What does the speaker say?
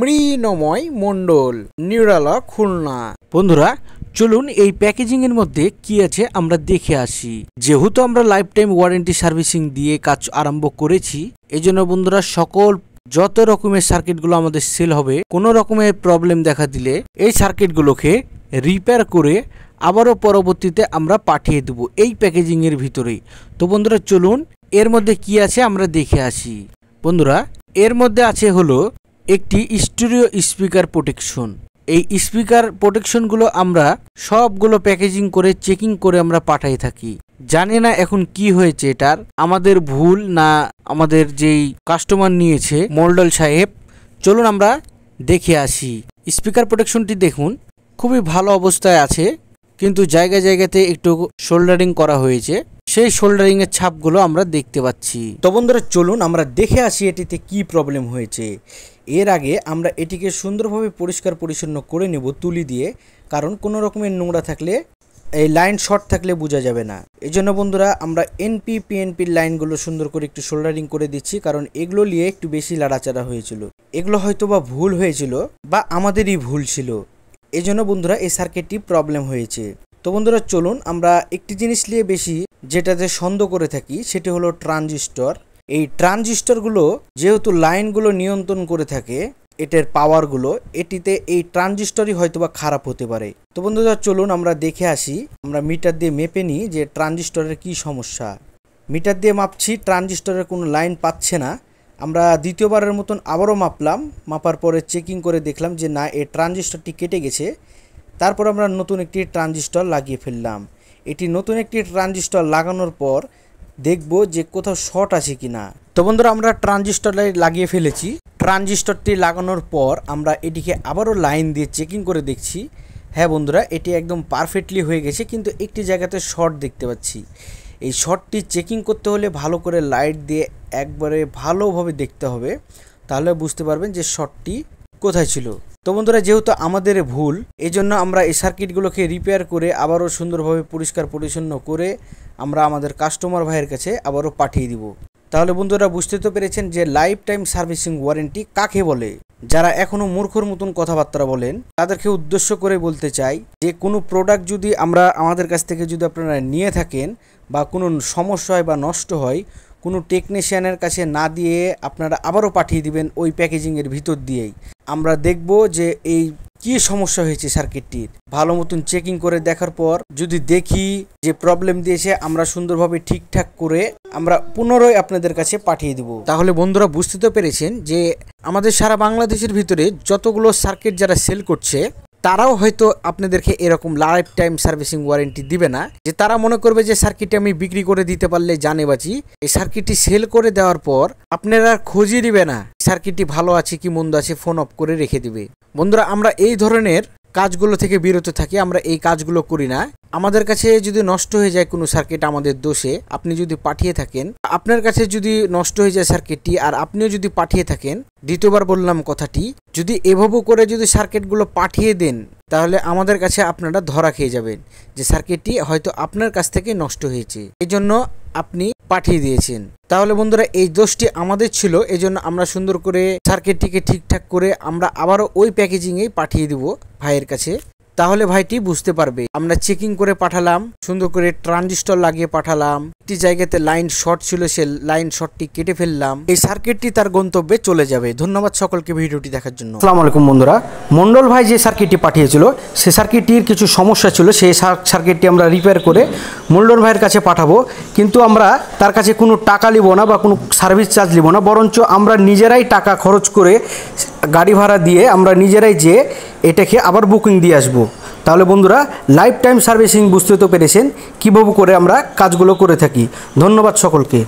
মৃণময় মণ্ডল, নিরালা, খুলনা। বন্ধুরা চলুন এই প্যাকেজিং এর মধ্যে কি আছে আমরা দেখে আসি। যেহেতু আমরা লাইফ টাইম ওয়ারেন্টি সার্ভিসিং দিয়ে কাজ আরম্ভ করেছি, এজন্য বন্ধুরা সকল যত রকমের সার্কিটগুলো আমাদের সেল হবে, কোনো রকমের প্রবলেম দেখা দিলে এই সার্কিটগুলোকে রিপেয়ার করে আবারও পরবর্তীতে আমরা পাঠিয়ে দেব এই প্যাকেজিং এর ভিতরেই। তো বন্ধুরা চলুন এর মধ্যে কি আছে আমরা দেখে আসি। বন্ধুরা এর মধ্যে আছে হলো একটি স্টুডিও স্পিকার প্রোটেকশন। এই স্পিকার প্রোটেকশনগুলো আমরা সবগুলো প্যাকেজিং করে চেকিং করে আমরা পাঠাই থাকি। জানি না এখন কি হয়েছে, এটার আমাদের ভুল না আমাদের যেই কাস্টমার নিয়েছে মন্ডল সাহেব। চলুন আমরা দেখে আসি। স্পিকার প্রোটেকশনটি দেখুন খুবই ভালো অবস্থায় আছে, কিন্তু জায়গায় জায়গাতে একটু শোল্ডারিং করা হয়েছে, সেই শোল্ডারিং এর ছাপগুলো আমরা দেখতে পাচ্ছি। তো বন্ধুরা চলুন আমরা দেখে আসি এটিতে কি প্রবলেম হয়েছে। এর আগে আমরা এটিকে সুন্দরভাবে পরিষ্কার পরিচ্ছন্ন করে নেব তুলি দিয়ে, কারণ কোনো রকমের নোংরা থাকলে এই লাইন শর্ট থাকলে বোঝা যাবে না। এই জন্য বন্ধুরা আমরা এনপি পিএনপির লাইনগুলো সুন্দর করে একটু শোল্ডারিং করে দিচ্ছি, কারণ এগুলো নিয়ে একটু বেশি লাড়াচাড়া হয়েছিল। এগুলো হয়তো বা ভুল হয়েছিল বা আমাদেরই ভুল ছিল, এই জন্য বন্ধুরা এই সার্কিটটি প্রবলেম হয়েছে। তো বন্ধুরা চলুন আমরা একটি জিনিস নিয়ে বেশি যেটাতে সন্দেহ করে থাকি, সেটি হলো ট্রানজিস্টর। এই ট্রানজিস্টরগুলো যেহেতু লাইনগুলো নিয়ন্ত্রণ করে থাকে এটার পাওয়ারগুলো, এটিতে এই ট্রানজিস্টরই হয়তোবা খারাপ হতে পারে। তো বন্ধুরা চলুন আমরা দেখে আসি। আমরা মিটার দিয়ে মেপে নিই যে ট্রানজিস্টরের কি সমস্যা। মিটার দিয়ে মাপছি, ট্রানজিস্টরের কোনো লাইন পাচ্ছে না। আমরা দ্বিতীয়বারের মতন আবারও মাপলাম, মাপার পরে চেকিং করে দেখলাম যে না, এই ট্রানজিস্টরটি কেটে গেছে। তারপর আমরা নতুন একটি ট্রানজিস্টর লাগিয়ে ফেললাম। এটি নতুন একটি ট্রানজিস্টর লাগানোর পর দেখব যে কোথাও শর্ট আছে কিনা। তো বন্ধুরা আমরা ট্রানজিস্টর লাগিয়ে ফেলেছি। ট্রানজিস্টরটি লাগানোর পর আমরা এটিকে আবারও লাইন দিয়ে চেকিং করে দেখছি। হ্যাঁ বন্ধুরা এটি একদম পারফেক্টলি হয়ে গেছে, কিন্তু একটি জায়গাতে শর্ট দেখতে পাচ্ছি। এই শর্টটি চেকিং করতে হলে ভালো করে লাইট দিয়ে একবারে ভালোভাবে দেখতে হবে, তাহলে বুঝতে পারবেন যে শর্টটি কোথায় ছিল। তো বন্ধুরা যেহেতু আমাদের ভুল, এই জন্য আমরা এই সার্কিটগুলোকে রিপেয়ার করে আবারও সুন্দরভাবে পরিষ্কার পরিচ্ছন্ন করে আমরা আমাদের কাস্টমার ভাইয়ের কাছে আবারও পাঠিয়ে দিব। তাহলে বন্ধুরা বুঝতে তো পেরেছেন যে লাইফ টাইম সার্ভিসিং ওয়ারেন্টি কাকে বলে। যারা এখনও মূর্খর মতন কথাবার্তা বলেন তাদেরকে উদ্দেশ্য করে বলতে চাই যে কোনো প্রোডাক্ট যদি আমাদের কাছ থেকে যদি আপনারা নিয়ে থাকেন বা কোনো সমস্যা হয় বা নষ্ট হয়, কোনো টেকনিশিয়ানের কাছে না দিয়ে আপনারা আবারও পাঠিয়ে দিবেন ওই প্যাকেজিংয়ের ভিতর দিয়েই। আমরা দেখব যে এই কি সমস্যা হয়েছে সার্কিটটির। ভালো মতন চেকিং করে দেখার পর যদি দেখি যে প্রবলেম দিয়েছে, আমরা সুন্দরভাবে ঠিকঠাক করে আমরা পুনরায় আপনাদের কাছে পাঠিয়ে দেব। তাহলে বন্ধুরা বুঝতে তো পেরেছেন যে আমাদের সারা বাংলাদেশের ভিতরে যতগুলো সার্কিট যারা সেল করছে তারাও হয়তো আপনাদেরকে এরকম লাইফ টাইম সার্ভিসিং ওয়ারেন্টি দিবে না, যে তারা মনে করবে যে সার্কিটটি আমি বিক্রি করে দিতে পারলে জানে বাঁচি। এই সার্কিটটি সেল করে দেওয়ার পর আপনারা খোঁজই দিবে না সার্কিটটি ভালো আছে কি মন্দ আছে, ফোন অফ করে রেখে দিবে। বন্ধুরা আমরা এই ধরনের কাজগুলো থেকে বিরত থাকি, আমরা এই কাজগুলো করি না। আমাদের কাছে যদি নষ্ট হয়ে যায় কোনো সার্কিট আমাদের দোষে, আপনি যদি পাঠিয়ে থাকেন, আপনার কাছে যদি নষ্ট হয়ে যায় সার্কিটটি আর আপনিও যদি পাঠিয়ে থাকেন, দ্বিতীয়বার বললাম কথাটি, যদি এভাবে করে যদি সার্কিটগুলো পাঠিয়ে দেন তাহলে আমাদের কাছে আপনারা ধরা খেয়ে যাবেন যে সার্কিটটি হয়তো আপনার কাছ থেকে নষ্ট হয়েছে, এই জন্য আপনি পাঠিয়ে দিয়েছেন। তাহলে বন্ধুরা এই দোষটি আমাদের ছিল, এই জন্য আমরা সুন্দর করে সার্কিটটিকে ঠিকঠাক করে আমরা আবারও ওই প্যাকেজিংয়েই পাঠিয়ে দিব ভাইয়ের কাছে। তাহলে ভাইটি বুঝতে পারবে আমরা চেকিং করে পাঠালাম, সুন্দর করে ট্রানজিস্টর লাগিয়ে পাঠালাম, একটি জায়গাতে লাইন শর্ট ছিল সে লাইন শর্টটি কেটে ফেললাম, এই সার্কিটটি তার গন্তব্যে চলে যাবে। ধন্যবাদ সকলকে ভিডিওটি দেখার জন্য। আসসালামু আলাইকুম বন্ধুরা, মন্ডল ভাই যে সার্কিটটি পাঠিয়েছিল সে সার্কিটটির কিছু সমস্যা ছিল, সেই সার্কিটটি আমরা রিপেয়ার করে মন্ডল ভাইয়ের কাছে পাঠাবো, কিন্তু আমরা তার কাছে কোনো টাকা নিব না বা কোনো সার্ভিস চার্জ নিব না, বরঞ্চ আমরা নিজেরাই টাকা খরচ করে গাড়ি ভাড়া দিয়ে আমরা নিজেরাই যে এটাকে আবার বুকিং দিয়ে আসবো। তাহলে বন্ধুরা লাইফ টাইম সার্ভিসিং বুঝতে তো পেরেছেন কীভাবে করে আমরা কাজগুলো করে থাকি। ধন্যবাদ সকলকে।